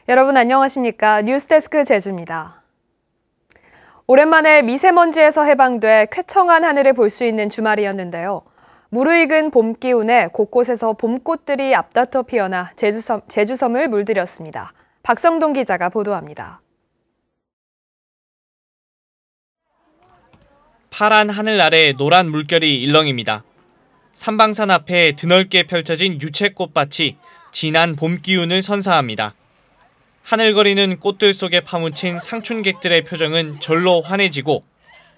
여러분 안녕하십니까? 뉴스데스크 제주입니다. 오랜만에 미세먼지에서 해방돼 쾌청한 하늘을 볼 수 있는 주말이었는데요. 무르익은 봄 기운에 곳곳에서 봄꽃들이 앞다퉈 피어나 제주섬을 물들였습니다. 박성동 기자가 보도합니다. 파란 하늘 아래 노란 물결이 일렁입니다. 삼방산 앞에 드넓게 펼쳐진 유채꽃밭이 진한 봄 기운을 선사합니다. 하늘거리는 꽃들 속에 파묻힌 상춘객들의 표정은 절로 환해지고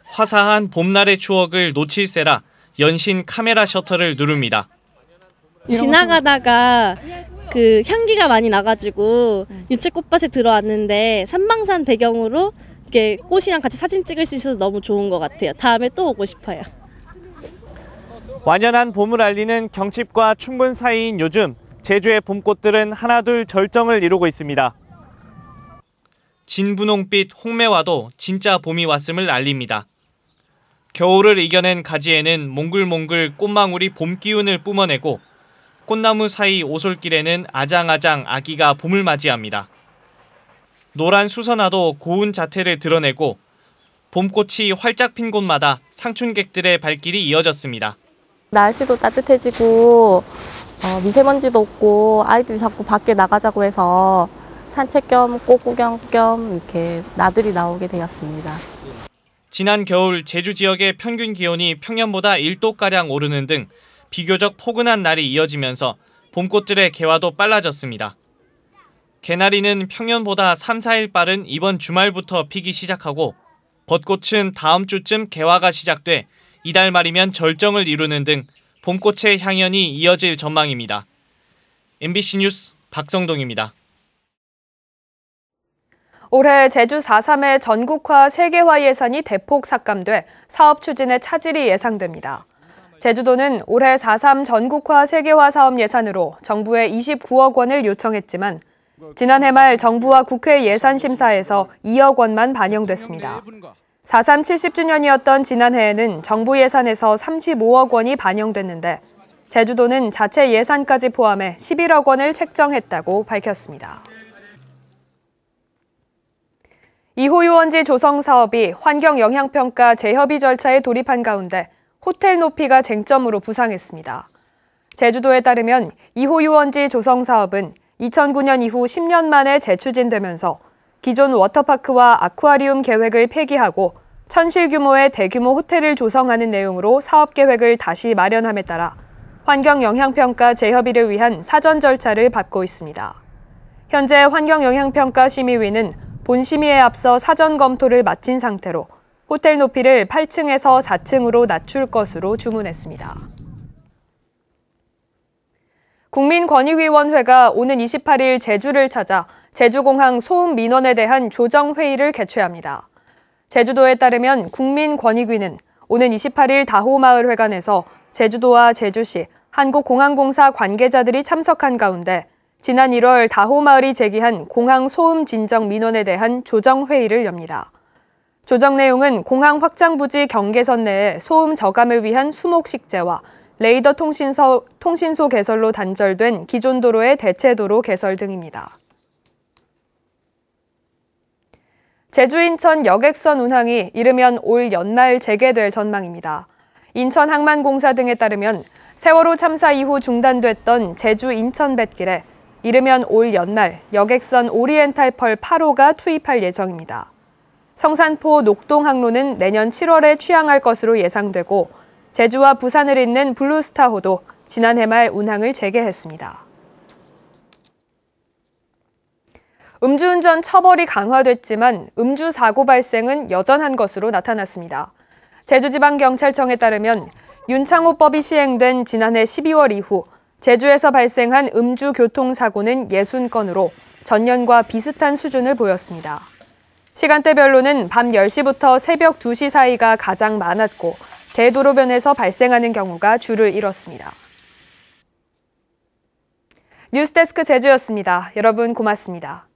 화사한 봄날의 추억을 놓칠세라 연신 카메라 셔터를 누릅니다. 지나가다가 그 향기가 많이 나가지고 유채꽃밭에 들어왔는데 삼방산 배경으로 이렇게 꽃이랑 같이 사진 찍을 수 있어서 너무 좋은 것 같아요. 다음에 또 오고 싶어요. 완연한 봄을 알리는 경칩과 춘분 사이인 요즘 제주의 봄꽃들은 하나둘 절정을 이루고 있습니다. 진분홍빛 홍매화도 진짜 봄이 왔음을 알립니다. 겨울을 이겨낸 가지에는 몽글몽글 꽃망울이 봄 기운을 뿜어내고 꽃나무 사이 오솔길에는 아장아장 아기가 봄을 맞이합니다. 노란 수선화도 고운 자태를 드러내고 봄꽃이 활짝 핀 곳마다 상춘객들의 발길이 이어졌습니다. 날씨도 따뜻해지고 미세먼지도 없고 아이들이 자꾸 밖에 나가자고 해서 산책 겸 꽃 구경 겸 이렇게 나들이 나오게 되었습니다. 지난 겨울 제주 지역의 평균 기온이 평년보다 1도가량 오르는 등 비교적 포근한 날이 이어지면서 봄꽃들의 개화도 빨라졌습니다. 개나리는 평년보다 3, 4일 빠른 이번 주말부터 피기 시작하고 벚꽃은 다음 주쯤 개화가 시작돼 이달 말이면 절정을 이루는 등 봄꽃의 향연이 이어질 전망입니다. MBC 뉴스 박성동입니다. 올해 제주 4.3의 전국화 세계화 예산이 대폭 삭감돼 사업 추진에 차질이 예상됩니다. 제주도는 올해 4.3 전국화 세계화 사업 예산으로 정부에 29억 원을 요청했지만 지난해 말 정부와 국회 예산심사에서 2억 원만 반영됐습니다. 4.3 70주년이었던 지난해에는 정부 예산에서 35억 원이 반영됐는데 제주도는 자체 예산까지 포함해 11억 원을 책정했다고 밝혔습니다. 2호 유원지 조성 사업이 환경영향평가 재협의 절차에 돌입한 가운데 호텔 높이가 쟁점으로 부상했습니다. 제주도에 따르면 2호 유원지 조성 사업은 2009년 이후 10년 만에 재추진되면서 기존 워터파크와 아쿠아리움 계획을 폐기하고 천실 규모의 대규모 호텔을 조성하는 내용으로 사업 계획을 다시 마련함에 따라 환경영향평가 재협의를 위한 사전 절차를 밟고 있습니다. 현재 환경영향평가 심의위는 본심의에 앞서 사전 검토를 마친 상태로 호텔 높이를 8층에서 4층으로 낮출 것으로 주문했습니다. 국민권익위원회가 오는 28일 제주를 찾아 제주공항 소음 민원에 대한 조정회의를 개최합니다. 제주도에 따르면 국민권익위는 오는 28일 다호마을회관에서 제주도와 제주시, 한국공항공사 관계자들이 참석한 가운데 지난 1월 다호마을이 제기한 공항 소음 진정 민원에 대한 조정회의를 엽니다. 조정 내용은 공항 확장 부지 경계선 내에 소음 저감을 위한 수목식재와 레이더 통신소 개설로 단절된 기존 도로의 대체도로 개설 등입니다. 제주 인천 여객선 운항이 이르면 올 연말 재개될 전망입니다. 인천항만공사 등에 따르면 세월호 참사 이후 중단됐던 제주 인천 뱃길에 이르면 올 연말 여객선 오리엔탈 펄 8호가 투입할 예정입니다. 성산포 녹동 항로는 내년 7월에 취항할 것으로 예상되고 제주와 부산을 잇는 블루스타호도 지난해 말 운항을 재개했습니다. 음주운전 처벌이 강화됐지만 음주 사고 발생은 여전한 것으로 나타났습니다. 제주지방경찰청에 따르면 윤창호법이 시행된 지난해 12월 이후 제주에서 발생한 음주 교통사고는 60건으로 전년과 비슷한 수준을 보였습니다. 시간대별로는 밤 10시부터 새벽 2시 사이가 가장 많았고 대도로변에서 발생하는 경우가 줄을 이뤘습니다. 뉴스데스크 제주였습니다. 여러분 고맙습니다.